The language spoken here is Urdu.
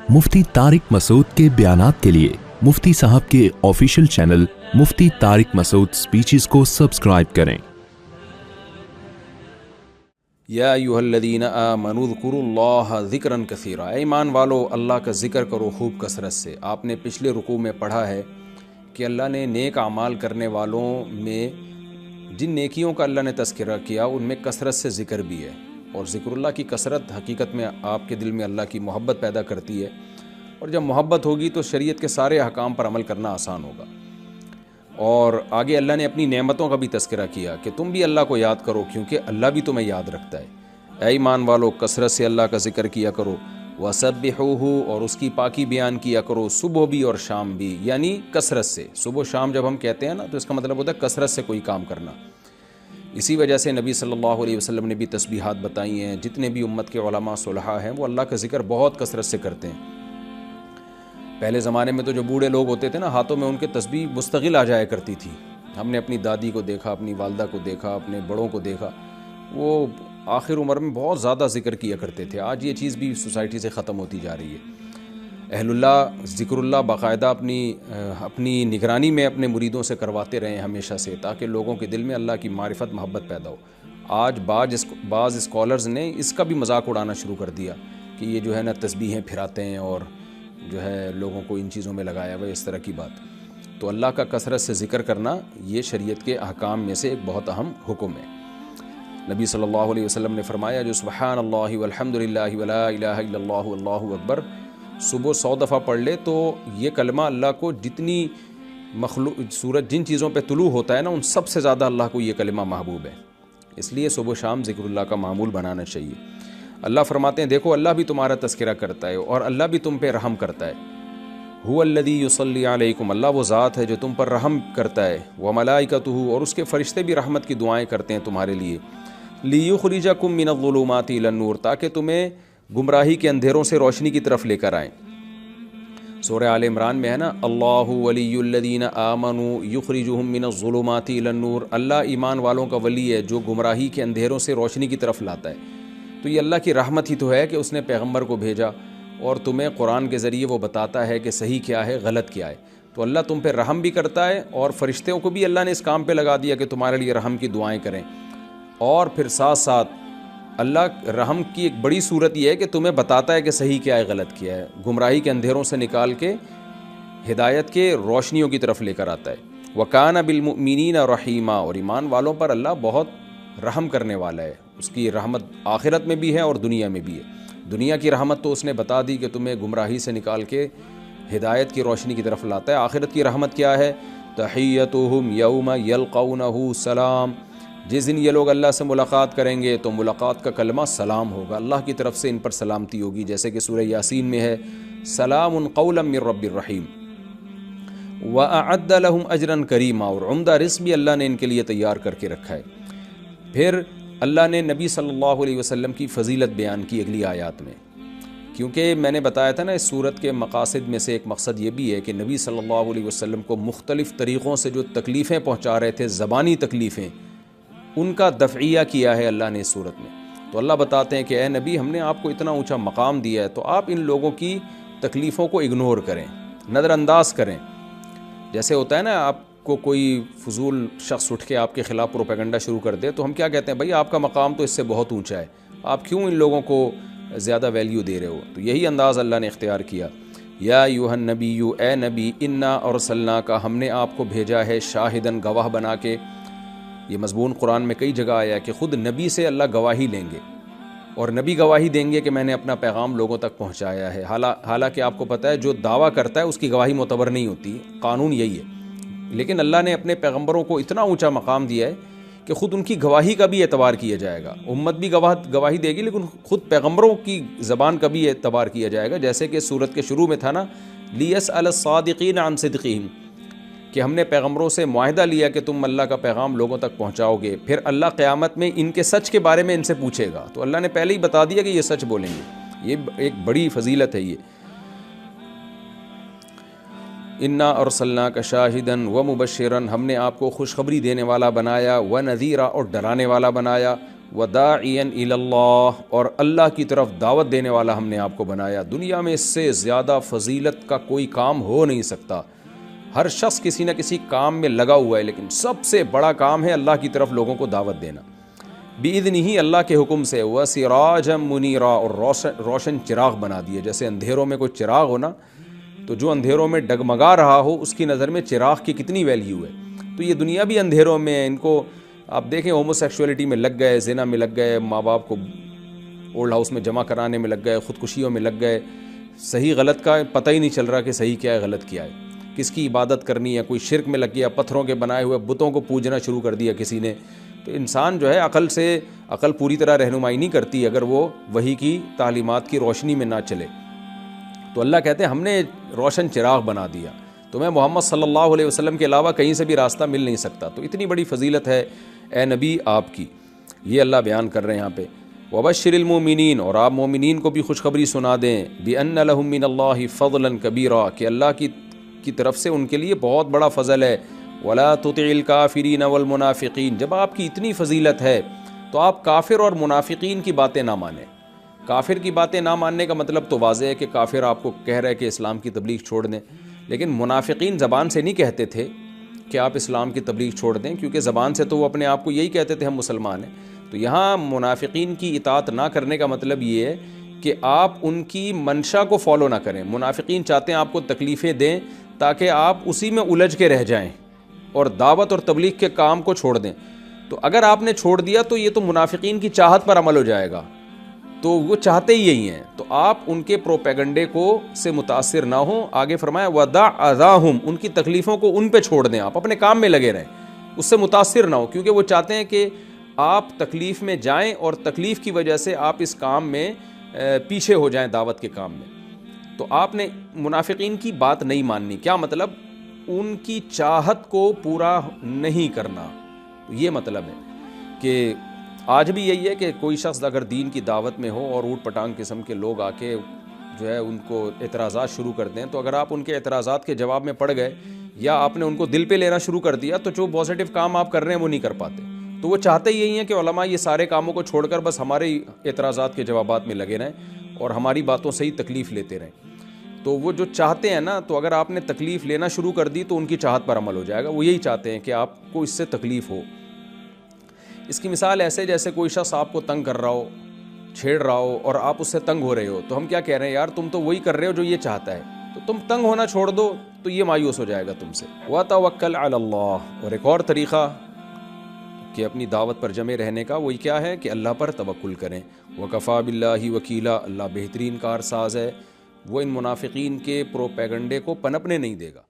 مفتی طارق مسعود کے بیانات کے لیے مفتی صاحب کے آفیشیل چینل مفتی طارق مسعود سپیچز کو سبسکرائب کریں۔ یا ایھا الذین آمنوا اذکروا اللہ ذکرا کثیرا، اے ایمان والو اللہ کا ذکر کرو خوب کثرت سے۔ آپ نے پچھلے رکوع میں پڑھا ہے کہ اللہ نے نیک اعمال کرنے والوں میں جن نیکیوں کا اللہ نے تذکرہ کیا ان میں کثرت سے ذکر بھی ہے، اور ذکر اللہ کی کثرت حقیقت میں آپ کے دل میں اللہ کی محبت پیدا کرتی ہے، اور جب محبت ہوگی تو شریعت کے سارے احکام پر عمل کرنا آسان ہوگا۔ اور آگے اللہ نے اپنی نعمتوں کا بھی تذکرہ کیا کہ تم بھی اللہ کو یاد کرو کیونکہ اللہ بھی تمہیں یاد رکھتا ہے۔ اے ایمان والو کثرت سے اللہ کا ذکر کیا کرو، وَسَبِّحُوهُ، اور اس کی پاکی بیان کیا کرو، صبح بھی اور شام بھی، یعنی کثرت سے۔ صبح و شام جب ہم کہتے ہیں نا تو اس کا مطلب ہوتا ہے کثرت سے کوئی کام کرنا۔ اسی وجہ سے نبی صلی اللہ علیہ وسلم نے بھی تسبیحات بتائی ہیں۔ جتنے بھی امت کے علماء صلحاء ہیں وہ اللہ کا ذکر بہت کثرت سے کرتے ہیں۔ پہلے زمانے میں تو جو بوڑھے لوگ ہوتے تھے نا، ہاتھوں میں ان کے تسبیح مستقل آ جایا کرتی تھی۔ ہم نے اپنی دادی کو دیکھا، اپنی والدہ کو دیکھا، اپنے بڑوں کو دیکھا، وہ آخر عمر میں بہت زیادہ ذکر کیا کرتے تھے۔ آج یہ چیز بھی سوسائٹی سے ختم ہوتی جا رہی ہے۔ اہل اللہ ذکر اللہ باقاعدہ اپنی نگرانی میں اپنے مریدوں سے کرواتے رہے ہمیشہ سے، تاکہ لوگوں کے دل میں اللہ کی معرفت محبت پیدا ہو۔ آج بعض اسکالرز نے اس کا بھی مذاق اڑانا شروع کر دیا کہ یہ جو ہے نا تسبیحیں پھراتے ہیں اور جو ہے لوگوں کو ان چیزوں میں لگایا ہوا، اس طرح کی بات۔ تو اللہ کا کثرت سے ذکر کرنا یہ شریعت کے احکام میں سے ایک بہت اہم حکم ہے۔ نبی صلی اللہ علیہ وسلم نے فرمایا جو سبحان اللہ والحمد للہ ولا الہ الا اللہ واللہ اکبر صبح 100 دفعہ پڑھ لے تو یہ کلمہ اللہ کو جتنی سورج جن چیزوں پہ طلوع ہوتا ہے نا ان سب سے زیادہ اللہ کو یہ کلمہ محبوب ہے، اس لیے صبح شام ذکر اللہ کا معمول بنانا چاہیے۔ اللہ فرماتے ہیں دیکھو اللہ بھی تمہارا تذکرہ کرتا ہے اور اللہ بھی تم پہ رحم کرتا ہے۔ هو الذی یصلی علیکم، اللہ وہ ذات ہے جو تم پر رحم کرتا ہے، وملائکتہ، اور اس کے فرشتے بھی رحمت کی دعائیں کرتے ہیں تمہارے لیے، لیخرجکم من الظلمات الی النور، تاکہ تمہیں گمراہی کے اندھیروں سے روشنی کی طرف لے کر آئیں۔ سورہ آل عمران میں ہے نا اللہ ولی الذین آمنوا یخرجہم من الظلمات الی النور، اللہ ایمان والوں کا ولی ہے جو گمراہی کے اندھیروں سے روشنی کی طرف لاتا ہے۔ تو یہ اللہ کی رحمت ہی تو ہے کہ اس نے پیغمبر کو بھیجا اور تمہیں قرآن کے ذریعے وہ بتاتا ہے کہ صحیح کیا ہے غلط کیا ہے۔ تو اللہ تم پہ رحم بھی کرتا ہے اور فرشتوں کو بھی اللہ نے اس کام پہ لگا دیا کہ تمہارے لیے رحم کی دعائیں کریں، اور پھر ساتھ ساتھ اللہ رحم کی ایک بڑی صورت یہ ہے کہ تمہیں بتاتا ہے کہ صحیح کیا ہے غلط کیا ہے، گمراہی کے اندھیروں سے نکال کے ہدایت کے روشنیوں کی طرف لے کر آتا ہے۔ وَكَانَ بِالْمُؤْمِنِينَ رَحِيمًا، اور ایمان والوں پر اللہ بہت رحم کرنے والا ہے، اس کی رحمت آخرت میں بھی ہے اور دنیا میں بھی ہے۔ دنیا کی رحمت تو اس نے بتا دی کہ تمہیں گمراہی سے نکال کے ہدایت کی روشنی کی طرف لاتا ہے۔ آخرت کی رحمت کیا ہے؟ تحیتہم یوم یلقونہ سلام، جس دن یہ لوگ اللہ سے ملاقات کریں گے تو ملاقات کا کلمہ سلام ہوگا، اللہ کی طرف سے ان پر سلامتی ہوگی، جیسے کہ سورہ یاسین میں ہے سلام قولا من رب الرحیم۔ وَأَعَدَّ لَهُمْ أَجْرًا كَرِيمًا، اور عمدہ رزق بھی اللہ نے ان کے لیے تیار کر کے رکھا ہے۔ پھر اللہ نے نبی صلی اللہ علیہ وسلم کی فضیلت بیان کی اگلی آیات میں، کیونکہ میں نے بتایا تھا نا اس صورت کے مقاصد میں سے ایک مقصد یہ بھی ہے کہ نبی صلی اللہ علیہ وسلم کو مختلف طریقوں سے جو تکلیفیں پہنچا رہے تھے، زبانی تکلیفیں، ان کا دفعیہ کیا ہے اللہ نے اس صورت میں۔ تو اللہ بتاتے ہیں کہ اے نبی ہم نے آپ کو اتنا اونچا مقام دیا ہے تو آپ ان لوگوں کی تکلیفوں کو اگنور کریں، نظر انداز کریں۔ جیسے ہوتا ہے نا آپ کو کوئی فضول شخص اٹھ کے آپ کے خلاف پروپیگنڈا شروع کر دے تو ہم کیا کہتے ہیں، بھائی آپ کا مقام تو اس سے بہت اونچا ہے، آپ کیوں ان لوگوں کو زیادہ ویلیو دے رہے ہو؟ تو یہی انداز اللہ نے اختیار کیا۔ یا ایھا النبی، اے نبی، انا ارسلناک، ہم نے آپ کو بھیجا ہے شاہدن، گواہ بنا کے۔ یہ مضمون قرآن میں کئی جگہ آیا کہ خود نبی سے اللہ گواہی لیں گے اور نبی گواہی دیں گے کہ میں نے اپنا پیغام لوگوں تک پہنچایا ہے۔ حالانکہ آپ کو پتہ ہے جو دعویٰ کرتا ہے اس کی گواہی معتبر نہیں ہوتی، قانون یہی ہے، لیکن اللہ نے اپنے پیغمبروں کو اتنا اونچا مقام دیا ہے کہ خود ان کی گواہی کا بھی اعتبار کیا جائے گا۔ امت بھی گواہی دے گی لیکن خود پیغمبروں کی زبان کا بھی اعتبار کیا جائے گا، جیسے کہ سورت کے شروع میں تھا نا لیسأل الصادقین عن صدقہم، کہ ہم نے پیغمبروں سے معاہدہ لیا کہ تم اللہ کا پیغام لوگوں تک پہنچاؤ گے، پھر اللہ قیامت میں ان کے سچ کے بارے میں ان سے پوچھے گا، تو اللہ نے پہلے ہی بتا دیا کہ یہ سچ بولیں گے۔ یہ ایک بڑی فضیلت ہے۔ یہ انا ارسلناک شاہدا ومبشرا، ہم نے آپ کو خوشخبری دینے والا بنایا، ونذیرا، اور ڈرانے والا بنایا، وداعیا الی اللہ، اور اللہ کی طرف دعوت دینے والا ہم نے آپ کو بنایا۔ دنیا میں اس سے زیادہ فضیلت کا کوئی کام ہو نہیں سکتا۔ ہر شخص کسی نہ کسی کام میں لگا ہوا ہے، لیکن سب سے بڑا کام ہے اللہ کی طرف لوگوں کو دعوت دینا، بِإِذْنِهِ، اللہ کے حکم سے، وَسِرَاجًا مُنِيرًا، اور روشن چراغ بنا دیے۔ جیسے اندھیروں میں کوئی چراغ ہو نا، تو جو اندھیروں میں ڈگمگا رہا ہو اس کی نظر میں چراغ کی کتنی ویلیو ہے۔ تو یہ دنیا بھی اندھیروں میں ہے، ان کو آپ دیکھیں ہومو سیکشولیٹی میں لگ گئے، زنا میں لگ گئے، ماں باپ کو اولڈ ہاؤس میں جمع کرانے میں لگ گئے، خودکشیوں میں لگ گئے، صحیح غلط کا پتہ ہی نہیں چل رہا کہ صحیح کیا ہے غلط کیا ہے، کس کی عبادت کرنی ہے، کوئی شرک میں لگ گیا، پتھروں کے بنائے ہوئے بتوں کو پوجنا شروع کر دیا کسی نے۔ تو انسان جو ہے عقل پوری طرح رہنمائی نہیں کرتی اگر وہ وحی کی تعلیمات کی روشنی میں نہ چلے۔ تو اللہ کہتے ہیں ہم نے روشن چراغ بنا دیا، تمہیں محمد صلی اللہ علیہ وسلم کے علاوہ کہیں سے بھی راستہ مل نہیں سکتا۔ تو اتنی بڑی فضیلت ہے اے نبی آپ کی، یہ اللہ بیان کر رہے ہیں یہاں پہ۔ وبشر المؤمنین، اور آپ مومنین کو بھی خوشخبری سنا دیں، بأن لهم من اللہ فضلا کبیرا، کہ اللہ کی طرف سے ان کے لیے بہت بڑا فضل ہے۔ ولا تطع الکافرین والمنافقین، جب آپ کی اتنی فضیلت ہے تو آپ کافر اور منافقین کی باتیں نہ مانیں۔ کافر کی باتیں نہ ماننے کا مطلب تو واضح ہے کہ کافر آپ کو کہہ رہے کہ اسلام کی تبلیغ چھوڑ دیں، لیکن منافقین زبان سے نہیں کہتے تھے کہ آپ اسلام کی تبلیغ چھوڑ دیں، کیونکہ زبان سے تو وہ اپنے آپ کو یہی کہتے تھے ہم مسلمان ہیں۔ تو یہاں منافقین کی اطاعت نہ کرنے کا مطلب یہ ہے کہ آپ ان کی منشا کو فالو نہ کریں۔ منافقین چاہتے ہیں آپ کو تکلیفیں دیں تاکہ آپ اسی میں الجھ کے رہ جائیں اور دعوت اور تبلیغ کے کام کو چھوڑ دیں۔ تو اگر آپ نے چھوڑ دیا تو یہ تو منافقین کی چاہت پر عمل ہو جائے گا، تو وہ چاہتے ہی یہی ہیں۔ تو آپ ان کے پروپیگنڈے کو سے متاثر نہ ہوں۔ آگے فرمایا وَدَعْ أَذَاهُمْ، ان کی تکلیفوں کو ان پہ چھوڑ دیں، آپ اپنے کام میں لگے رہیں، اس سے متاثر نہ ہو، کیونکہ وہ چاہتے ہیں کہ آپ تکلیف میں جائیں اور تکلیف کی وجہ سے آپ اس کام میں پیچھے ہو جائیں دعوت کے کام میں۔ تو آپ نے منافقین کی بات نہیں ماننی، کیا مطلب؟ ان کی چاہت کو پورا نہیں کرنا۔ یہ مطلب ہے کہ آج بھی یہی ہے کہ کوئی شخص اگر دین کی دعوت میں ہو اور اوٹ پٹانگ قسم کے لوگ آ کے جو ہے ان کو اعتراضات شروع کر دیں، تو اگر آپ ان کے اعتراضات کے جواب میں پڑ گئے یا آپ نے ان کو دل پہ لینا شروع کر دیا تو جو پازیٹیو کام آپ کر رہے ہیں وہ نہیں کر پاتے۔ تو وہ چاہتے ہی یہی ہیں کہ علماء یہ سارے کاموں کو چھوڑ کر بس ہمارے اعتراضات کے جوابات میں لگے رہیں اور ہماری باتوں سے ہی تکلیف لیتے رہیں۔ تو وہ جو چاہتے ہیں نا، تو اگر آپ نے تکلیف لینا شروع کر دی تو ان کی چاہت پر عمل ہو جائے گا۔ وہ یہی چاہتے ہیں کہ آپ کو اس سے تکلیف ہو۔ اس کی مثال ایسے جیسے کوئی شخص آپ کو تنگ کر رہا ہو، چھیڑ رہا ہو اور آپ اس سے تنگ ہو رہے ہو، تو ہم کیا کہہ رہے ہیں، یار تم تو وہی کر رہے ہو جو یہ چاہتا ہے، تو تم تنگ ہونا چھوڑ دو تو یہ مایوس ہو جائے گا تم سے۔ وَتَوَکَّلْ عَلَى اللَّهِ، اور ایک اور طریقہ کہ اپنی دعوت پر جمے رہنے کا وہی کیا ہے کہ اللہ پر توکل کریں۔ وَكَفَى بِاللَّهِ وَكِيلًا، اللہ بہترین کارساز ہے، وہ ان منافقین کے پروپیگنڈے کو پنپنے نہیں دے گا۔